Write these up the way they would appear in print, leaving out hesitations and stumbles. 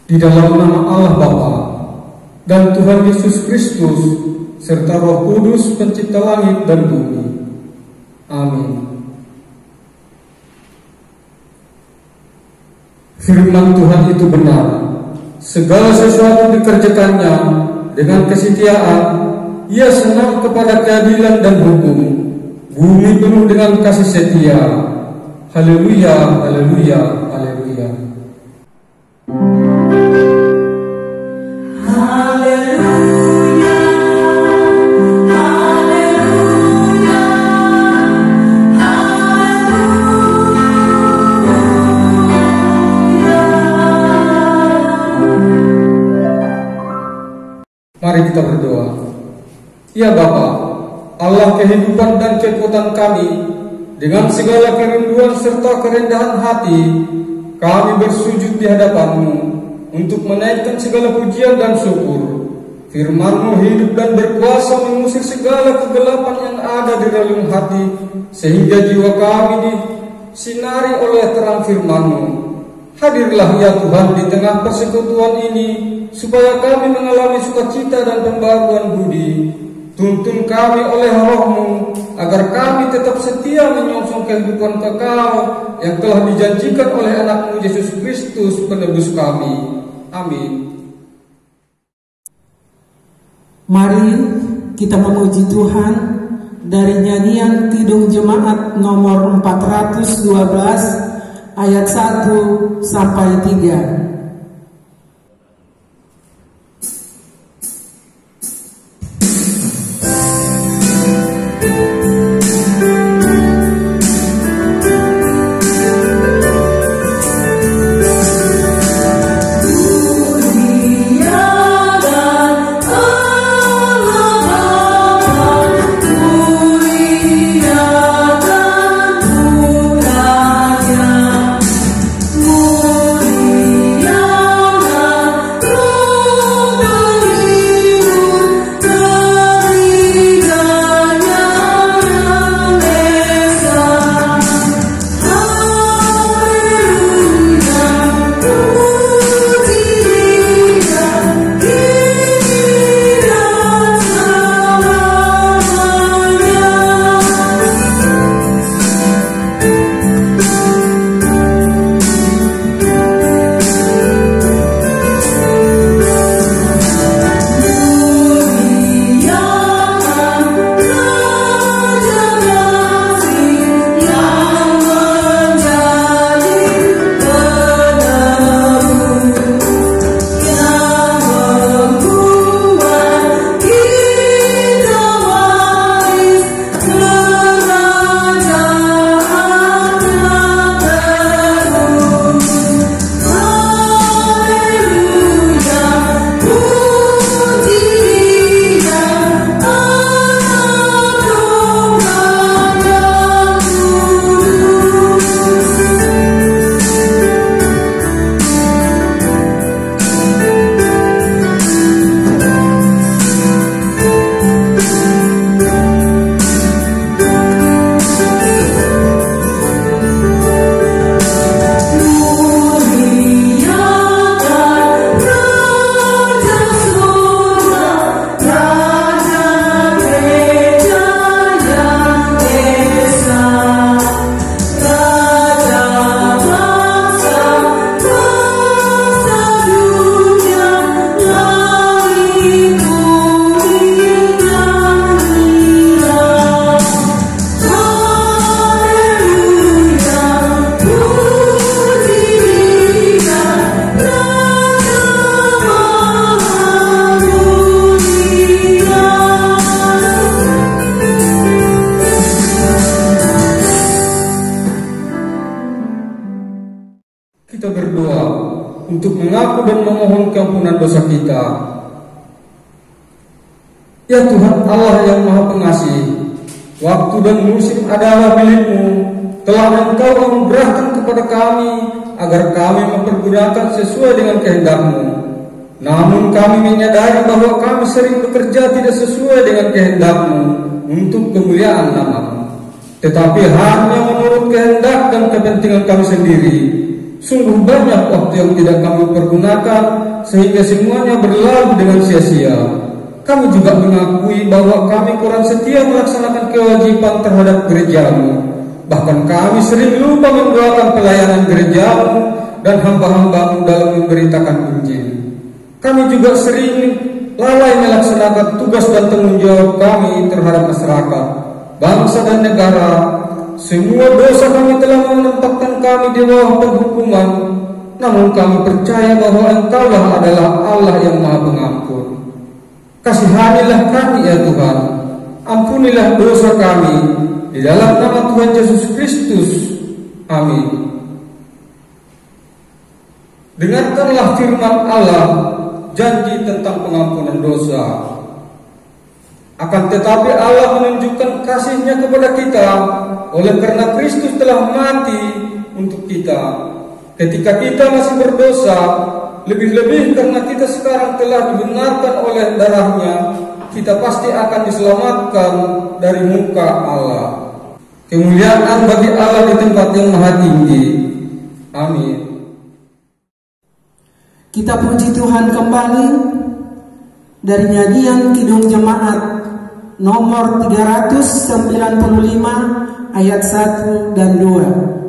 Di dalam nama Allah Bapa dan Tuhan Yesus Kristus serta Roh Kudus pencipta langit dan bumi. Amin. Firman Tuhan itu benar. Segala sesuatu dikerjakannya dengan kesetiaan. Ia senang kepada keadilan dan hukum. Bumi penuh dengan kasih setia. Haleluya, haleluya, haleluya. Mari kita berdoa. Ya Bapa, Allah kehidupan dan kekuatan kami, dengan segala kerinduan serta kerendahan hati, kami bersujud di hadapan-Mu untuk menaikkan segala pujian dan syukur. Firman-Mu hidup dan berkuasa mengusir segala kegelapan yang ada di dalam hati, sehingga jiwa kami disinari oleh terang Firman-Mu. Hadirlah ya Tuhan di tengah persekutuan ini, supaya kami mengalami sukacita dan pembaruan budi. Tuntun kami oleh Roh-Mu, agar kami tetap setia menyongsong kehidupan kekal yang telah dijanjikan oleh anak-Mu Yesus Kristus penebus kami. Amin. Mari kita memuji Tuhan dari nyanyian Kidung Jemaat nomor 412 ayat 1 sampai 3. Kita berdoa untuk mengaku dan memohon keampunan dosa kita. Ya Tuhan Allah yang Maha Pengasih, waktu dan musim adalah milik-Mu. Telah Engkau anugerahkan kepada kami agar kami mempergunakan sesuai dengan kehendak-Mu. Namun kami menyadari bahwa kami sering bekerja tidak sesuai dengan kehendak-Mu untuk kemuliaan nama-Mu, tetapi hanya menurut kehendak dan kepentingan kami sendiri. Sungguh banyak waktu yang tidak kami pergunakan sehingga semuanya berlalu dengan sia-sia. Kami juga mengakui bahwa kami kurang setia melaksanakan kewajiban terhadap gerejamu. Bahkan kami sering lupa mendoakan pelayanan gerejamu dan hamba-hambamu dalam memberitakan Injil. Kami juga sering lalai melaksanakan tugas dan tanggung jawab kami terhadap masyarakat, bangsa dan negara. Semua dosa kami telah menempatkan kami di bawah penghukuman, namun kami percaya bahwa Engkaulah adalah Allah yang Maha Pengampun. Kasihanilah kami ya Tuhan, ampunilah dosa kami di dalam nama Tuhan Yesus Kristus. Amin. Dengarkanlah firman Allah, janji tentang pengampunan dosa. Akan tetapi Allah menunjukkan kasih-Nya kepada kita oleh karena Kristus telah mati untuk kita ketika kita masih berdosa. Lebih-lebih karena kita sekarang telah dibenarkan oleh darah-Nya, kita pasti akan diselamatkan dari muka Allah. Kemuliaan bagi Allah di tempat yang maha tinggi. Amin. Kita puji Tuhan kembali dari nyanyian Kidung Jemaat nomor 395 ayat 1 dan 2.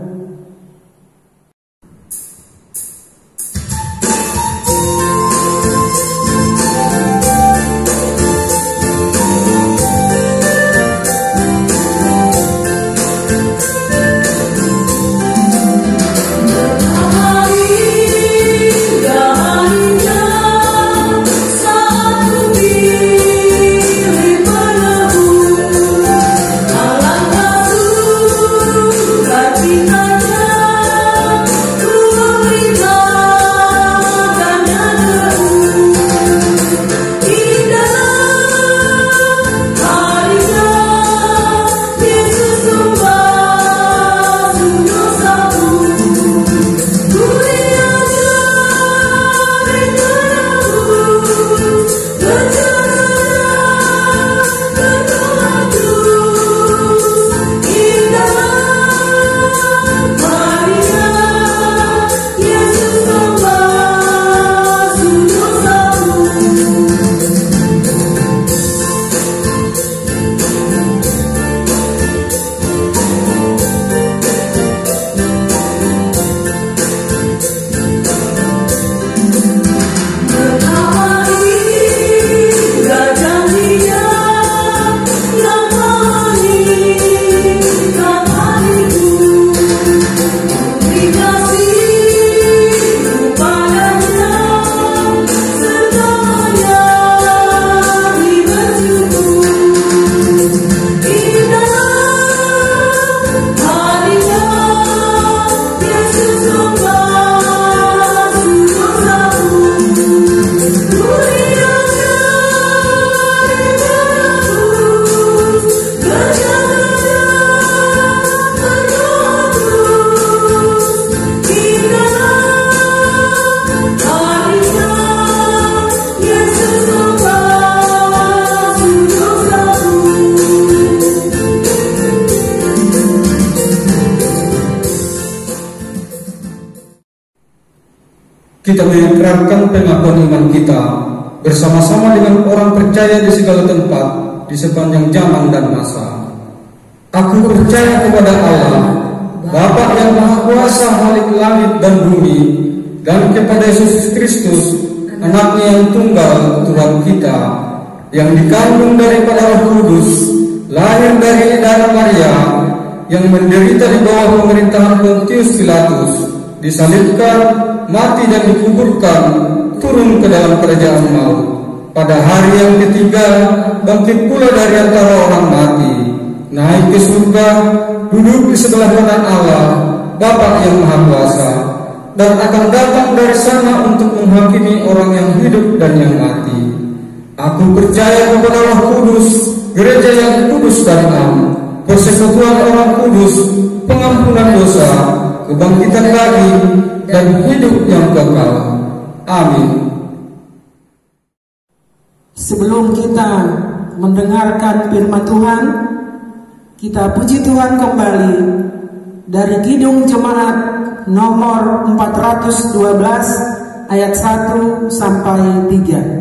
Kita mengikrarkan pengakuan iman kita bersama-sama dengan orang percaya di segala tempat di sepanjang zaman dan masa. Aku percaya kepada Allah, Bapa yang Maha Kuasa Khalik langit dan bumi, dan kepada Yesus Kristus, Anaknya yang tunggal, Tuhan kita, yang dikandung daripada Roh Kudus, lahir dari darah Maria, yang menderita di bawah pemerintahan Pontius Pilatus, disalibkan, mati dan dikuburkan, turun ke dalam kerajaan maut. Pada hari yang ketiga, bangkit pula dari antara orang mati, naik ke surga, duduk di sebelah kanan Allah, Bapa yang Maha Kuasa, dan akan datang dari sana untuk menghakimi orang yang hidup dan yang mati. Aku percaya kepada Roh Kudus, gereja yang kudus dan am, persekutuan orang kudus, pengampunan dosa, kebangkitan lagi, dan hidup yang kekal. Amin. Sebelum kita mendengarkan firman Tuhan, kita puji Tuhan kembali dari Kidung Jemaat nomor 412 ayat 1 sampai 3.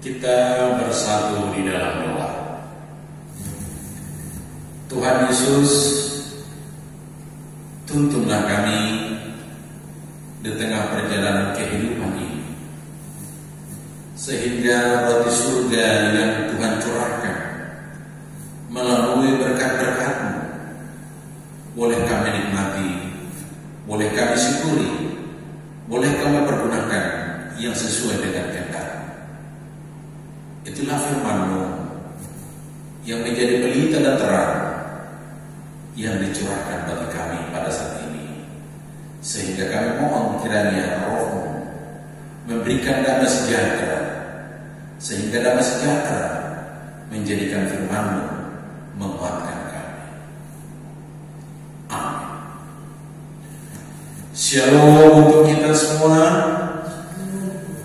Kita bersatu di dalam doa. Tuhan Yesus, tuntunlah kami di tengah perjalanan kehidupan ini, sehingga roti surga yang Tuhan curahkan melalui berkat-berkat-Mu boleh kami nikmati, boleh kami syukuri, boleh kami pergunakan yang sesuai dengan kehendak. Itulah firman-Mu yang menjadi pelita dan terang yang dicurahkan bagi kami pada saat ini, sehingga kami mohon kiranya Roh-Mu memberikan damai sejahtera, sehingga damai sejahtera menjadikan firman-Mu menguatkan kami. Amin. Shalom untuk kita semua.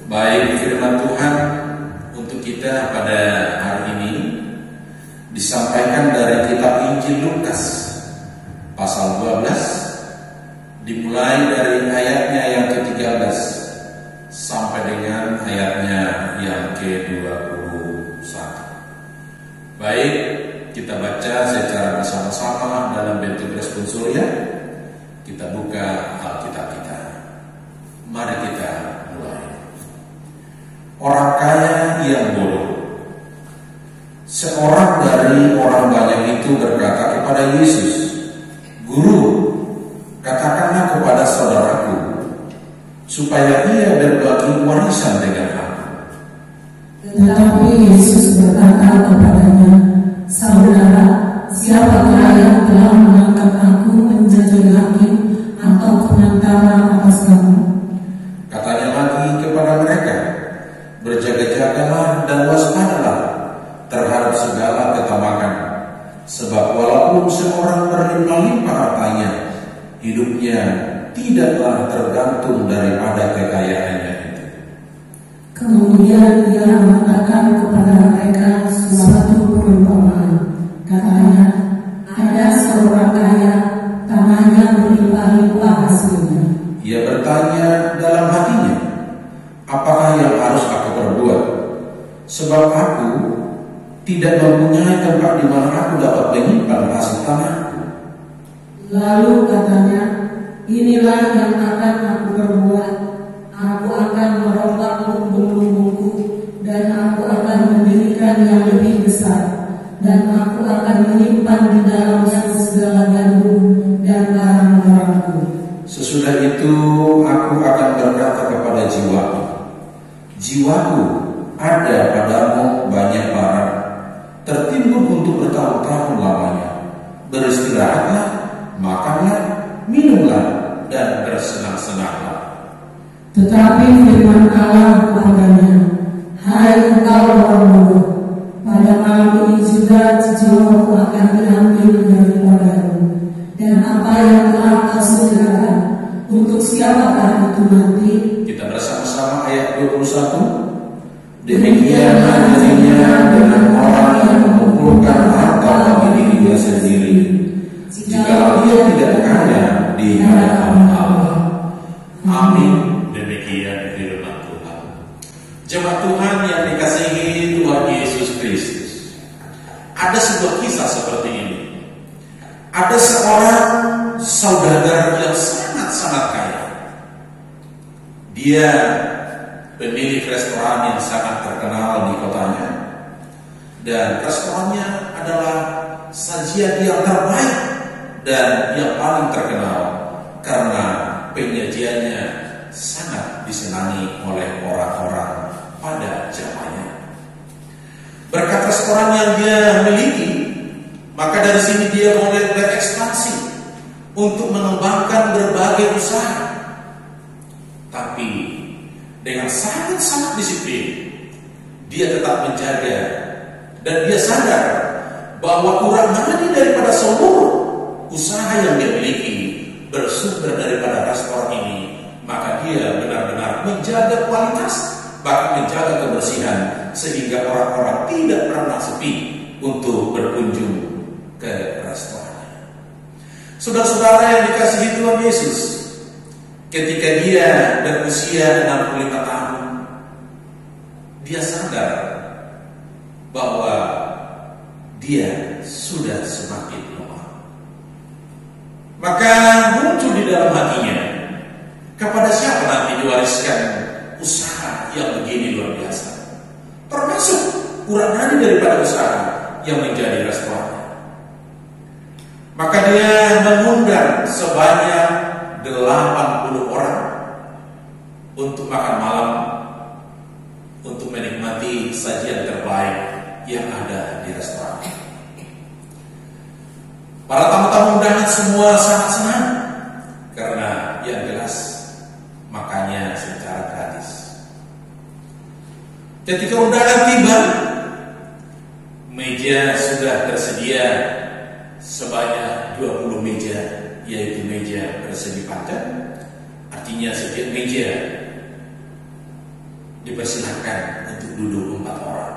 Baik, firman Tuhan untuk kita pada hari ini disampaikan dari kitab Injil Lukas pasal 12, dimulai dari ayatnya yang ke-13 sampai dengan ayatnya yang ke-21. Baik, kita baca secara bersama-sama dalam bentuk responsoria. Kita buka Alkitab kita. Mari kita mulai. Orang kaya yang bodoh. Seorang dari orang banyak itu itu berkata kepada Yesus, "Guru, katakanlah kepada saudaraku supaya ia berbagi warisan dengan aku." Tetapi Yesus berkata kepadanya, "Saudara, siapakah yang telah mengangkat aku menjadi hakim atau penantara atas kamu?" Katanya lagi kepada mereka, "Berjaga-jagalah dan waspadalah terhadap segala ketamakan, sebab walaupun seorang berlimpah-limpah hartanya, hidupnya tidaklah tergantung daripada kekayaannya itu." Kemudian dia mengatakan kepada mereka suatu perumpamaan. Katanya, "Ada seorang kaya, tanahnya berlimpah-limpah hasilnya. Ia bertanya dalam hatinya, apakah yang harus aku perbuat? Sebab aku tidak mempunyai tempat di mana aku dapat menyimpan hasil tanahku." Lalu katanya, "Inilah yang akan aku perbuat. Aku akan merombak lumbung-lumbungku, dan aku akan mendirikan yang lebih besar, dan aku akan menyimpan di dalamnya segala gandum dan barang-barangku. Sesudah itu aku akan berkata kepada jiwaku, jiwaku, ada padamu banyak barang, tertimbun untuk bertahun-tahun lamanya. Beristirahatlah, makanlah, minumlah, dan bersenang-senanglah." Tetapi firman Allah kepadanya, "Hai engkau orang bodoh, pada malam ini juga jiwamu akan diambil daripadamu, dan apa yang telah kau sediakan, untuk siapakah itu nanti?" Kita bersama-sama ayat 21. "Demikianlah jadinya dengan orang yang mengumpulkan harta bagi dirinya sendiri, jika dia tidak kaya di hadapan Allah." Amin. Demikian firman Tuhan. Jemaat Tuhan yang dikasihi Tuhan Yesus Kristus, ada sebuah kisah seperti ini. Ada seorang saudagar yang sangat-sangat kaya. Dia pemilik restoran yang sangat terkenal di kotanya, dan restorannya adalah sajian yang terbaik dan yang paling terkenal karena penyajiannya sangat disenangi oleh orang-orang pada zamannya. Berkat restoran yang dia miliki, maka dari sini dia mulai berekspansi untuk mengembangkan berbagai usaha. Tapi dengan sangat-sangat disiplin, dia tetap menjaga dan dia sadar bahwa kurang nadi daripada seluruh usaha yang dia miliki bersumber daripada restoran ini. Maka dia benar-benar menjaga kualitas, bahkan menjaga kebersihan, sehingga orang-orang tidak pernah sepi untuk berkunjung ke restorannya. Saudara-saudara yang dikasihi Tuhan Yesus, ketika dia berusia 65 tahun, dia sadar bahwa dia sudah semakin lemah. Maka muncul di dalam hatinya, kepada siapa nanti diwariskan usaha yang begini luar biasa, termasuk kurang nadi daripada usaha yang menjadi restoran. Maka dia mengundang sebanyak 80 orang untuk makan malam, untuk menikmati sajian terbaik yang ada di restoran. Para tamu-tamu undangan semua sangat senang karena yang jelas makannya secara gratis. Ketika undangan tiba, meja sudah tersedia sebanyak 20 meja, yaitu meja persegi panjang. Artinya setiap meja dipersilakan untuk duduk 4 orang.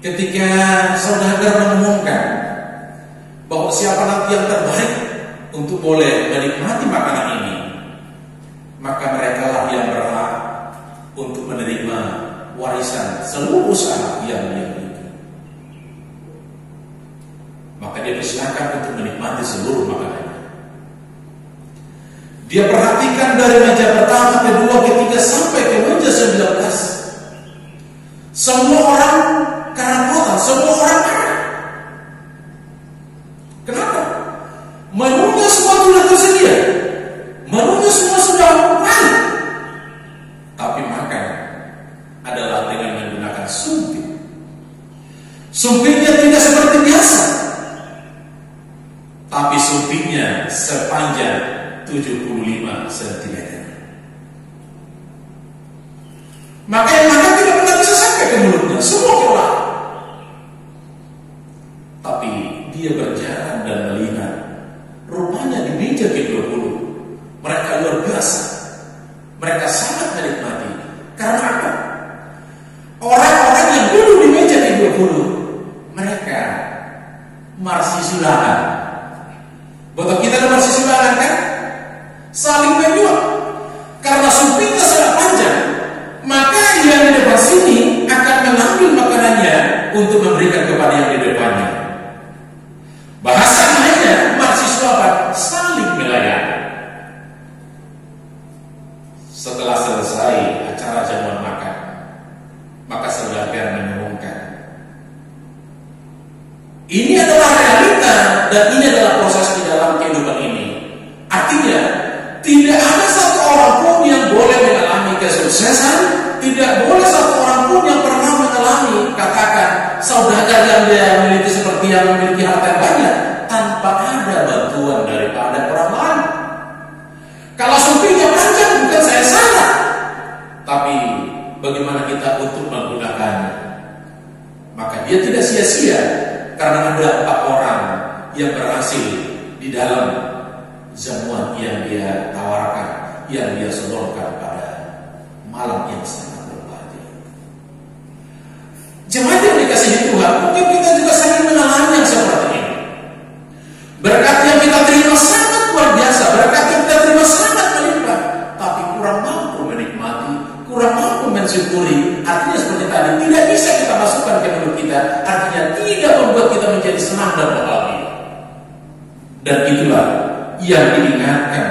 Ketika saudagar mengumumkan bahwa siapa nanti yang terbaik untuk boleh menikmati makanan ini, maka mereka lah yang berhak untuk menerima warisan seluruh usaha yang dia miliki. Maka dia persilakan untuk menikmati seluruh makanan. Dia perhatikan dari meja pertama, kedua, ketiga sampai ke meja 19. Semua orang karena kota, semua orang ada. Kenapa? Menunya semua sudah tersedia, menunya semua sudah baik, tapi makan adalah dengan menggunakan sumpit. Sumpitnya tidak seperti biasa, tapi sumpitnya sepanjang 75 cm. Maka yang makan tidak pernah bisa sampai ke mulutnya, semua keluar. Tapi dia berjalan dan melihat, rupanya di meja ke-20 mereka luar biasa. Mereka sangat menikmati. Karena apa? Orang-orang yang duduk di meja ke-20 mereka marsisulaan. Buat kita ada marsisulaan kan? Saling menjual. Karena sumpitnya sangat panjang, maka yang di depan sini akan mengambil makanannya untuk memberikan kepada yang di depannya. Bahasa lainnya marsisuapan, saling melayani. Setelah selesai acara jamuan makan, maka saudagar mengumumkan, ini adalah realita dan ini adalah proses di dalam kehidupan ini. Artinya tidak ada satu orang pun yang boleh mengalami kesuksesan, tidak boleh satu orang pun yang pernah mengalami, katakan, saudagar yang dia memiliki seperti yang memiliki harta yang banyak tanpa ada bantuan daripada orang lain. Kalau sumpitnya panjang bukan saya salah, tapi bagaimana kita untuk menggunakannya. Maka dia tidak sia-sia, karena ada 4 orang yang berhasil di dalam jamuan yang dia tawarkan, yang dia sodorkan pada malam yang sangat berbahagia. Jemaat yang dikasihi Tuhan, mungkin kita juga sering mengalami yang seperti ini. Berkat yang kita terima sangat luar biasa, berkat yang kita terima sangat melimpah, tapi kurang mampu menikmati, kurang mampu mensyukuri. Artinya seperti tadi, tidak bisa kita masukkan ke mulut kita, artinya tidak membuat kita menjadi senang dan bahagia. Dan itulah yang diingatkan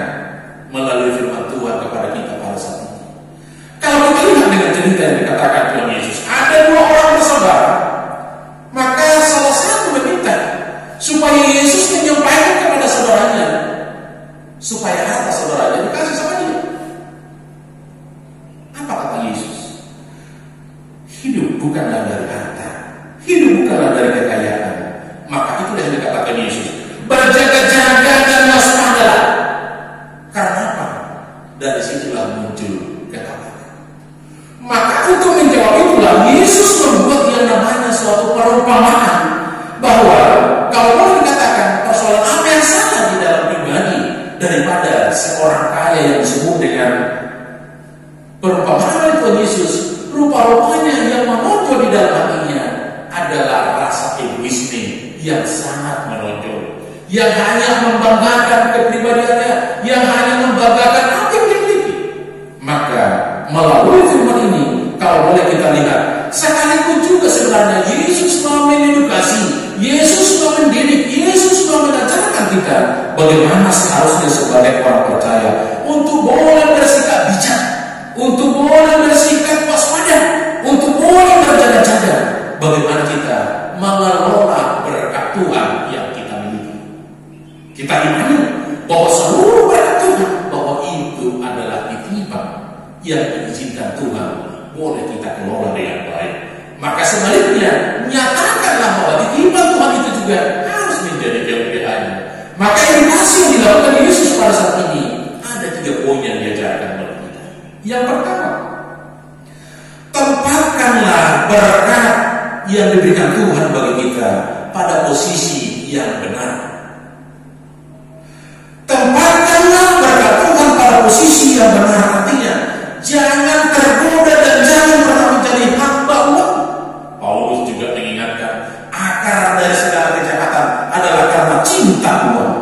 melalui firman Tuhan kepada kita pada saat ini. Kalau kita lihat dengan cerita yang dikatakan Tuhan Yesus, ada 2 orang bersaudara, maka salah satu meminta supaya Yesus menyampaikan kepada saudaranya, supaya harta saudaranya dikasih sama dia. Apa kata Yesus? Hidup bukanlah dari harta, hidup bukanlah dari kekayaan. Maka itulah yang dikatakan Yesus, berjaga-jaga dan waspadalah. Karena apa? Dari situlah muncul ketakutan. Maka untuk menjawab itulah Yesus membuat yang namanya suatu perumpamaan, bahwa kalau boleh dikatakan persoalan apa yang salah di dalam pribadi daripada seorang kaya yang disebut dengan perumpamaan Tuhan Yesus, rupa-rupanya yang menonjol di dalam hatinya adalah rasa egoisme yang sangat menonjol, yang hanya membanggakan kepribadiannya, yang hanya membanggakan apa yang dimiliki. Maka melalui firman ini, kalau boleh kita lihat, sekalipun juga sebenarnya Yesus mau mengedukasi, Yesus mau mendidik, Yesus mau mengajarkan kita bagaimana seharusnya sebagai orang percaya untuk boleh bersikap bijak, untuk boleh bersikap waspada, untuk boleh berjaga-jaga, bagaimana kita mengelola berkat Tuhan yang kita miliki. Kita imani bahwa seluruh berkat Tuhan, bahwa itu adalah titipan yang diizinkan Tuhan boleh kita kelola dengan baik. Maka sebaliknya, nyatakanlah bahwa titipan Tuhan itu juga harus menjadi kelebihannya. Maka edukasi yang dilakukan Yesus pada saat ini ada 3 poin yang diajarkan kepada kita. Yang pertama, tempatkanlah berkat yang diberikan Tuhan bagi kita pada posisi yang benar. Tempatkanlah berkat Tuhan pada posisi yang benar, artinya jangan tergoda dan jangan pernah menjadi hamba uang. Paulus juga mengingatkan akar dari segala kejahatan adalah karena cinta uang.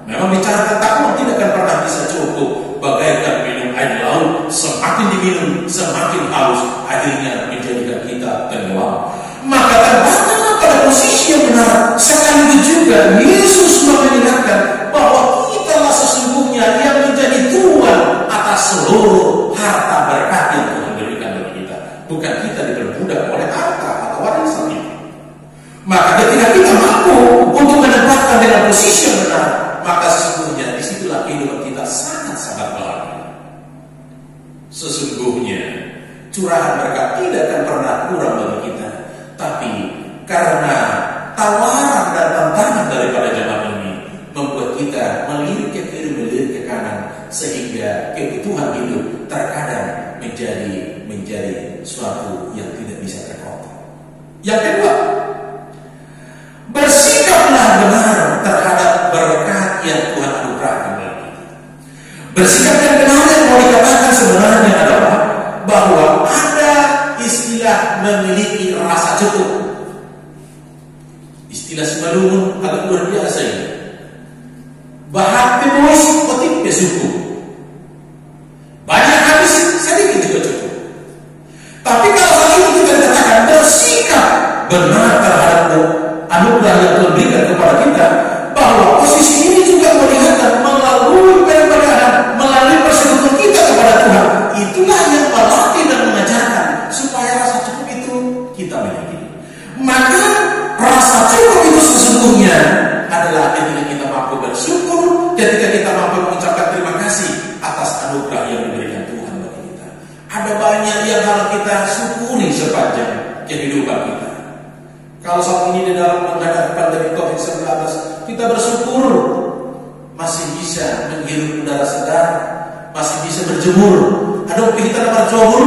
Memang bicara tentang uang tidak akan pernah bisa cukup, bagaikan minum air laut, semakin diminum semakin haus, akhirnya menjadikan kita tenggelam. Maka tempatkanlah pada posisi yang benar. Sekaligus juga Yesus mengingatkan bahwa kitalah sesungguhnya yang menjadi Tuhan atas seluruh harta berkat yang Tuhan berikan bagi kita. Bukan kita diperbudak oleh harta atau warisan itu. Maka ketika kita mampu untuk menempatkan dalam posisi yang benar, maka sesungguhnya disitulah kehidupan kita sangat-sangat bahagia. Sesungguhnya curahan berkat tidak akan pernah kurang bagi kita, tapi karena tawaran dan tantangan daripada zaman ini membuat kita melirik ke kiri, melirik ke kanan, sehingga kebutuhan hidup terkadang menjadi suatu yang tidak bisa terkontrol. Yang kedua, bersikaplah benar terhadap berkat yang Tuhan anugerahkan bagi kita. Bersikap yang benar yang mau dikatakan sebenarnya adalah bahwa ada istilah memiliki rasa cukup. Istilah Simalungun agak luar biasa ini. Bahak pemois kotik pesuku. Banyak habis, sedikit juga cukup. Tapi kalau hal itu kita katakan bersikap benar terhadap anugerah yang Tuhan berikan kepada kita, bahwa posisi ini juga melihatkan melalui perbedaan, melalui persekutuan kita kepada Tuhan, itulah yang melatih dan mengajarkan supaya rasa cukup itu kita miliki. Maka rasa cukup itu sesungguhnya adalah ketika kita mampu bersyukur, ketika kita mampu mengucapkan terima kasih atas anugerah yang diberikan Tuhan bagi kita. Ada banyak yang harus kita syukuri sepanjang kehidupan kita. Kalau saat ini di dalam menghadapi pandemi COVID-19, kita bersyukur masih bisa menghirup udara segar, masih bisa berjemur. Ada kita dapat berjemur.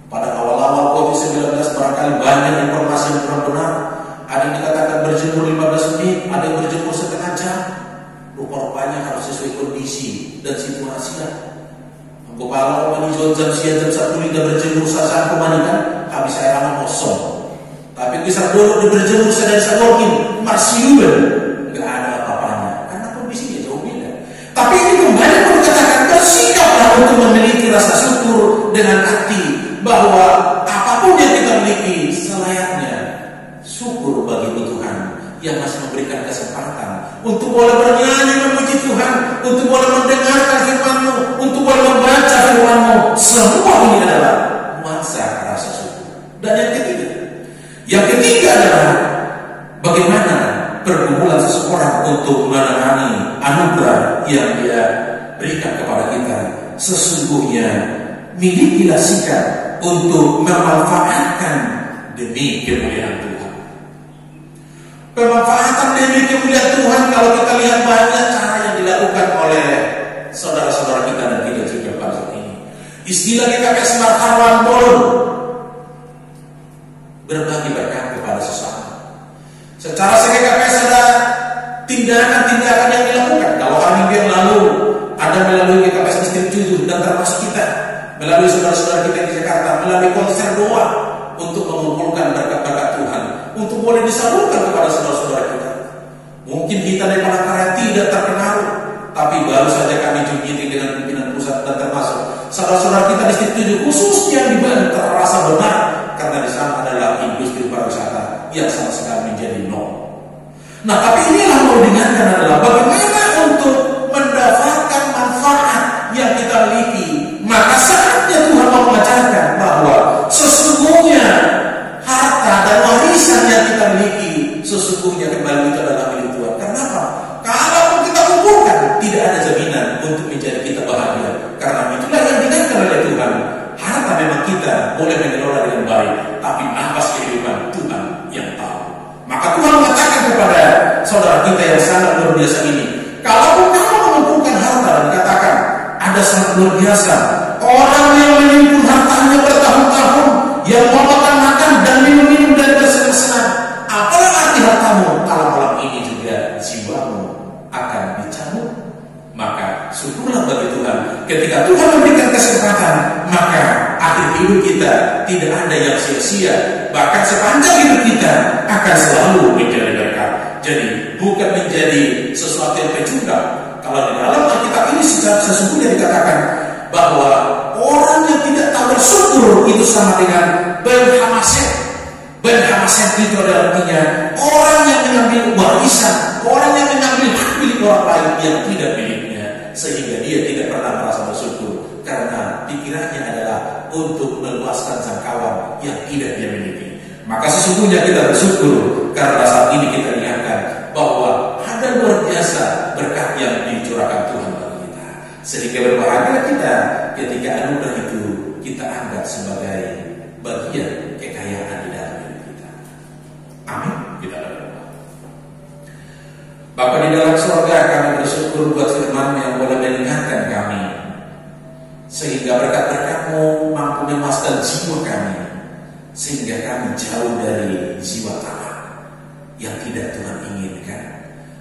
Pada awal-awal COVID-19 barangkali banyak informasi yang kurang benar. Ada yang dikatakan berjemur 15 menit, ada yang berjemur setengah jam. Rupa-rupanya harus sesuai kondisi dan situasi. Kalau jam 1 tidak berjemur saat pemanikan, habis air lama kosong. Tapi bisa dulu berjemur sedang saborkin masih nggak ada apa-apanya karena kondisinya jauh beda. Tapi ini kembali berkatakan bersikaplah untuk memiliki rasa syukur dengan hati bahwa apapun yang kita miliki selayaknya syukur bagi Tuhan yang masih memberikan kesempatan untuk boleh bernyanyi memuji Tuhan, untuk boleh mendengarkan firman-Mu, untuk boleh membaca firman-Mu. Semua ini adalah nuansa rasa syukur. Dan yang ketiga adalah bagaimana pergumulan seseorang untuk menangani anugerah yang Dia berikan kepada kita. Sesungguhnya milikilah sikap untuk memanfaatkan demi kemuliaan Tuhan. Pemanfaatan demi kemuliaan Tuhan, kalau kita lihat banyak cara yang dilakukan oleh saudara-saudara kita dan kita juga pada saat ini. Istilah GKP Smart Harwan Bolon, berbagi berkat kepada sesama. Secara GKPS ada tindakan-tindakan yang dilakukan. Kalau hari yang lalu ada melalui GKPS Distrik 7 dan termasuk kita, melalui saudara-saudara kita di Jakarta, melalui konser doa untuk mengumpulkan berkat-berkat Tuhan, untuk boleh disalurkan kepada saudara-saudara kita. Mungkin kita dari Palangkaraya tidak terpengaruh, tapi baru saja kami jumpa dengan pimpinan pusat dan termasuk saudara-saudara kita Distrik 7 khususnya di Banten terasa benar. Karena di sana adalah industri pariwisata yang sama sekali menjadi nol. Nah, tapi inilah mau diingatkan adalah bagaimana untuk mendapatkan manfaat yang kita miliki. Maka saatnya Tuhan mau mengajarkan bahwa sesungguhnya harta dan warisan yang kita miliki sesungguhnya kembali itu adalah milik Tuhan. Kenapa? Kalau kita kumpulkan, tidak ada jaminan untuk menjadi kita bahagia. Karena itulah yang diingatkan oleh Tuhan. Harta memang kita boleh mengelola dengan baik, tapi nafas kehidupan Tuhan yang tahu. Maka Tuhan mengatakan kepada saudara kita yang sangat luar biasa ini, kalau kamu mengumpulkan harta dan katakan ada sangat luar biasa orang yang menimbun hartanya bertahun-tahun, yang mau makan dan minum dan bersenang-senang, apalah arti hartamu kalau malam ini juga jiwamu akan dicabut? Maka syukurlah bagi Tuhan. Ketika Tuhan memberikan kesempatan, maka akhir hidup kita tidak ada yang sia-sia. Bahkan sepanjang hidup kita akan selalu menjadi berkat. Jadi bukan menjadi sesuatu yang pecundang. Kalau di dalam Alkitab ini sesungguhnya dikatakan bahwa orang yang tidak tahu bersyukur itu sama dengan Ben Hamaset. Ben Hamaset itu adalah artinya orang yang mengambil warisan, orang yang mengambil hak milik orang lain yang tidak miliknya, sehingga dia tidak pernah merasa bersyukur karena pikirannya adalah untuk meluaskan jangkauan yang tidak dia miliki. Maka sesungguhnya kita bersyukur karena saat ini kita lihatkan bahwa ada luar biasa berkat yang dicurahkan Tuhan bagi kita. Sehingga berbahagia kita ketika anugerah itu kita anggap sebagai bagian kekayaan di dalam hidup kita. Amin. Kita berdoa. Bapa di dalam surga, kami bersyukur buat firman-Mu yang boleh mengingatkan kami, sehingga berkat-berkat-Mu mampu memuaskan jiwa kami, sehingga kami jauh dari jiwa tamak yang tidak Tuhan inginkan.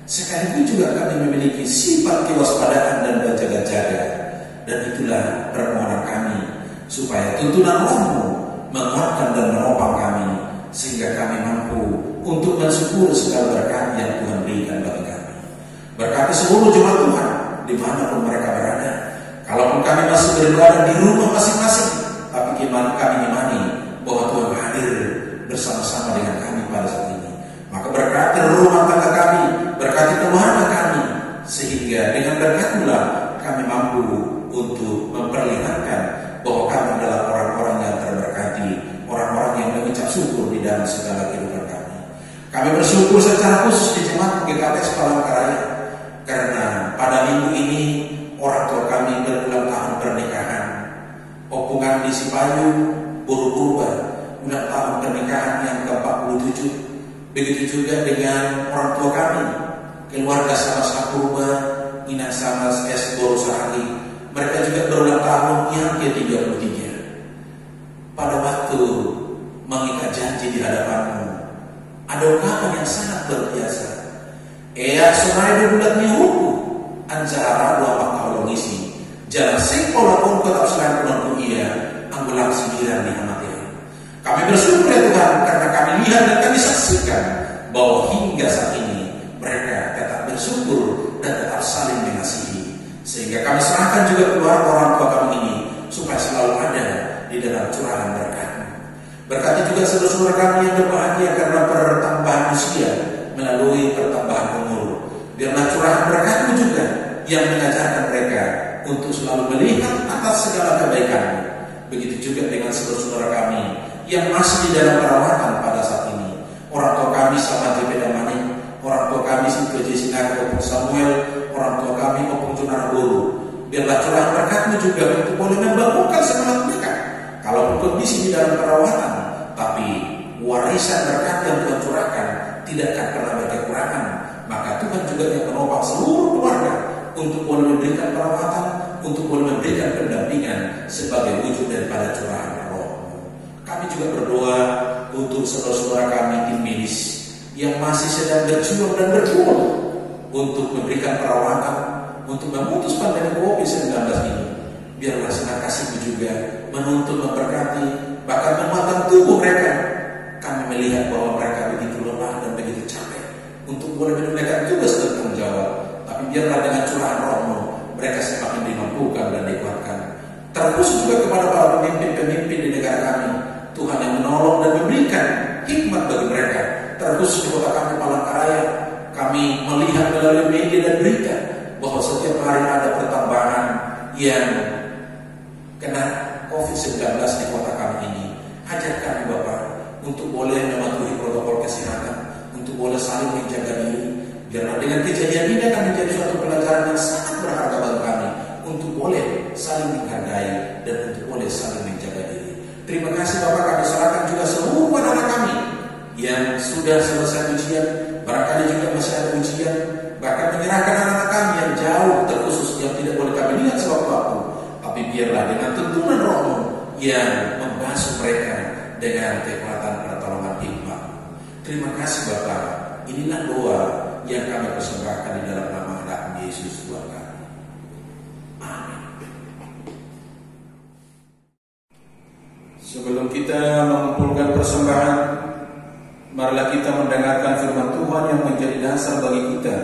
Sekaligus juga kami memiliki sifat kewaspadaan dan berjaga-jaga, dan itulah permohonan kami supaya tuntunan Roh-Mu menguatkan dan menopang kami, sehingga kami mampu untuk mensyukuri segala berkat yang Tuhan berikan bagi kami. Berkati seluruh jemaat Tuhan dimanapun mereka berada. Kalaupun kami masih berada di rumah masing-masing, tapi kami imani bahwa Tuhan hadir bersama-sama dengan kami pada saat ini. Maka berkati rumah tangga kami, berkati keluarga kami, sehingga dengan berkat-Mu kami mampu untuk memperlihatkan bahwa kami adalah orang-orang yang terberkati, orang-orang yang mengucap syukur di dalam segala kehidupan kami. Kami bersyukur secara khusus di jemaat GKPS Palangkaraya, karena pada minggu ini orang tua kami berulang tahun pernikahan. Opungan di Sipayu, Buru-Purba, ulang tahun pernikahan yang ke-47. Begitu juga dengan orang tua kami, keluarga sama-sama Purba, Ina sama S. Borosari. Mereka juga berulang tahun yang ke-33. Pada waktu mengikat janji di hadapan-Mu, ada ungkapan yang sangat luar biasa. Sunai di bulan Minggu, anjara dua makhluk ngisi. Jalan sekolah pun tetap selain pulang iya, anggulang sindiran di hati. Kami bersyukur ya Tuhan, karena kami lihat dan kami saksikan bahwa hingga saat ini mereka tetap bersyukur dan tetap saling mengasihi. Sehingga kami serahkan juga keluarga orang tua kami ini supaya selalu ada di dalam curahan berkat. Berkati juga saudara-saudara kami yang berbahagia karena pertambahan usia melalui pertambahan umur. Biarlah curahan berkat-Mu juga yang mengajarkan mereka untuk selalu melihat atas segala kebaikan. Begitu juga dengan saudara-saudara kami yang masih di dalam perawatan pada saat ini. Orang tua kami sama Jepeda Mani, orang tua kami Sinto Jessica Opung Samuel, orang tua kami Opung Junaraburu. Biarlah curahan berkat-Mu juga untuk boleh membangunkan semangat mereka. Kalaupun kondisi di dalam perawatan, tapi warisan berkat yang Tuhan curahkan tidak akan pernah berkekurangan. Maka Tuhan juga yang menopang seluruh keluarga untuk boleh memberikan perawatan, untuk boleh memberikan pendampingan sebagai wujud daripada curahan Roh. Kami juga berdoa untuk saudara-saudara kami tim medis yang masih sedang berjuang dan berjuang untuk memberikan perawatan, untuk memutus pandemi COVID-19 ini. Biarlah sinar kasih-Mu juga menuntun, memberkati, bahkan menguatkan tubuh mereka. Kami melihat bahwa mereka begitu lelah dan begitu capek untuk boleh menunaikan tugas dan tanggung jawab. Tapi biarlah dengan curahan Roh-Mu mereka semakin dimampukan dan dikuatkan. Terkhusus juga kepada para pemimpin-pemimpin di negara kami, Tuhan yang menolong dan memberikan hikmat bagi mereka. Terkhusus di kota kami Palangkaraya, kami melihat melalui media dan berita bahwa setiap hari ada pertambahan yang kena COVID-19 di kota kami ini. Ajar kami Bapak untuk boleh mematuhi protokol kesehatan, untuk boleh saling menjaga diri. Biarlah dengan kejadian ini akan menjadi suatu pelajaran yang sangat berharga bagi kami untuk boleh saling menghargai dan untuk boleh saling menjaga diri. Terima kasih Bapak, kami serahkan juga seluruh anak kami yang sudah selesai ujian, barangkali juga masih ada ujian, bahkan menyerahkan anak-anak kami yang jauh terkhusus yang tidak boleh kami lihat sewaktu-waktu. Tapi biarlah dengan tuntunan Roh-Mu yang membasuh mereka dengan kekuatan pertolongan hikmat. Terima kasih Bapak. Inilah doa yang kami persembahkan di dalam nama anak Yesus Tuhan kami. Amin. Sebelum kita mengumpulkan persembahan, marilah kita mendengarkan firman Tuhan yang menjadi dasar bagi kita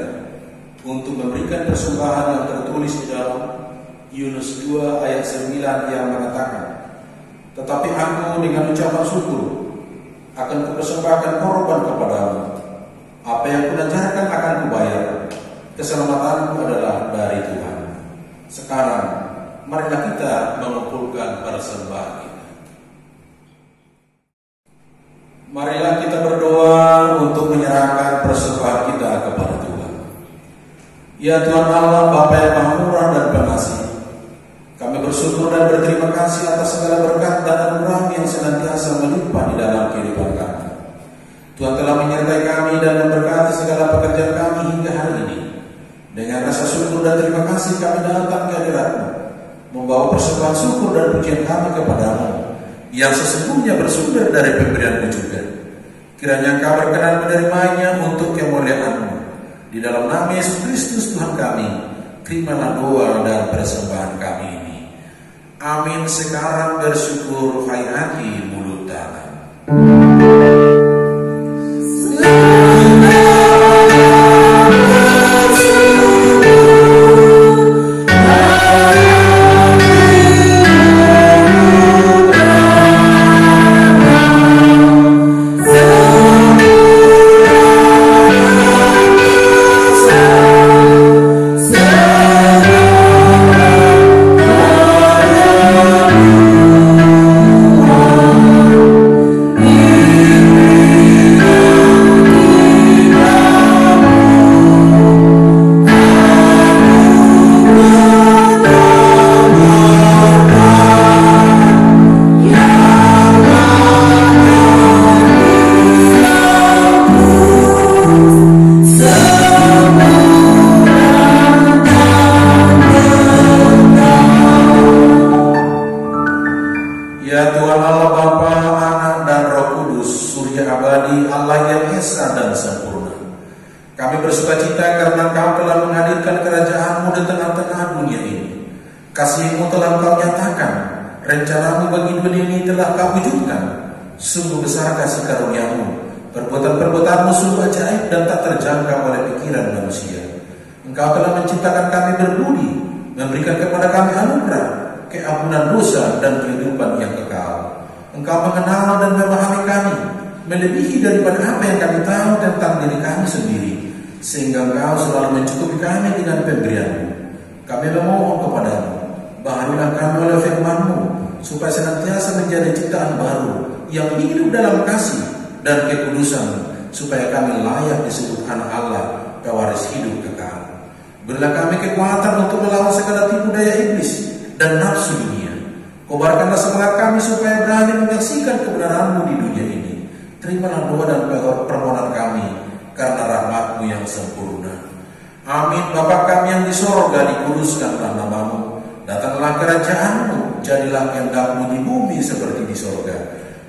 untuk memberikan persembahan yang tertulis di dalam Yunus 2 ayat 9 yang mengatakan, tetapi aku dengan ucapan syukur akan kupersembahkan korban kepadamu. Apa yang kulancarkan akan kubayar. Keselamatanku adalah dari Tuhan. Sekarang marilah kita mengumpulkan persembahan kita. Marilah kita berdoa untuk menyerahkan persembahan kita kepada Tuhan. Ya Tuhan Allah, Bapa yang Maha Murah dan Pengasih, kami bersyukur dan berterima kasih atas segala berkat dan anugerah yang senantiasa melimpah di dalam kehidupan kami. Tuhan telah menyertai kami dan memberkati segala pekerjaan kami hingga hari ini. Dengan rasa syukur dan terima kasih kami datang ke hadirat-Mu, membawa persembahan syukur dan pujian kami kepadamu, yang sesungguhnya bersumber dari pemberian-Mu juga. Kiranya Engkau berkenan menerimanya untuk kemuliaan-Mu. Di dalam nama Yesus Kristus Tuhan kami, terimalah doa dan persembahan kami ini. Amin. Sekarang bersyukur, hai hati, mulut tangan. Sungguh besar kasih karunia-Mu, perbuatan-perbuatan-Mu sungguh ajaib dan tak terjangkau oleh pikiran manusia. Engkau telah menciptakan kami berbudi, memberikan kepada kami anugerah, keampunan dosa dan kehidupan yang kekal. Engkau mengenal dan memahami kami, melebihi daripada apa yang kami tahu tentang diri kami sendiri, sehingga Engkau selalu mencukupi kami dengan pemberian-Mu. Kami memohon kepadamu, baharilah kami oleh firman-Mu, supaya senantiasa menjadi ciptaan baru yang hidup dalam kasih dan kekudusan, supaya kami layak disebut anak Allah, pewaris hidup kekal. Berilah kami kekuatan untuk melawan segala tipu daya iblis dan nafsu dunia. Kobarkanlah semangat kami supaya berani menyaksikan kebenaran-Mu di dunia ini. Terimalah doa dan permohonan kami karena rahmat-Mu yang sempurna. Amin. Bapa kami yang di sorga, dikuduskanlah nama-Mu. Datanglah kerajaan-Mu, jadilah kehendak-Mu di bumi seperti di sorga.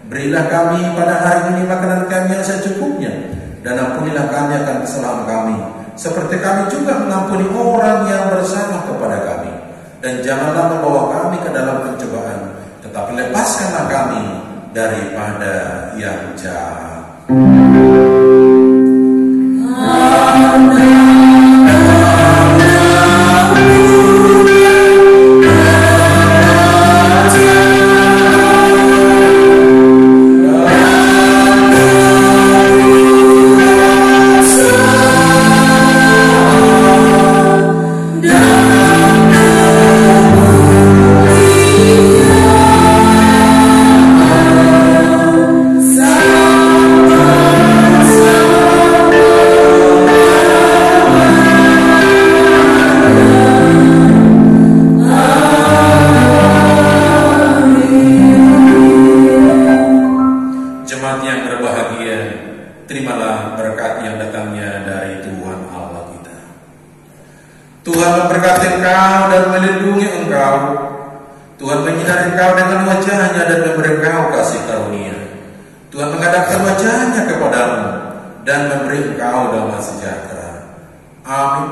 Berilah kami pada hari ini makanan kami yang secukupnya, dan ampunilah kami akan kesalahan kami, seperti kami juga mengampuni orang yang bersalah kepada kami. Dan janganlah membawa kami ke dalam pencobaan, tetapi lepaskanlah kami daripada yang jahat. Tuhan menyinari engkau dengan wajah-Nya dan memberi engkau kasih karunia. Tuhan menghadapkan wajah-Nya kepadamu dan memberi engkau damai sejahtera. Amin.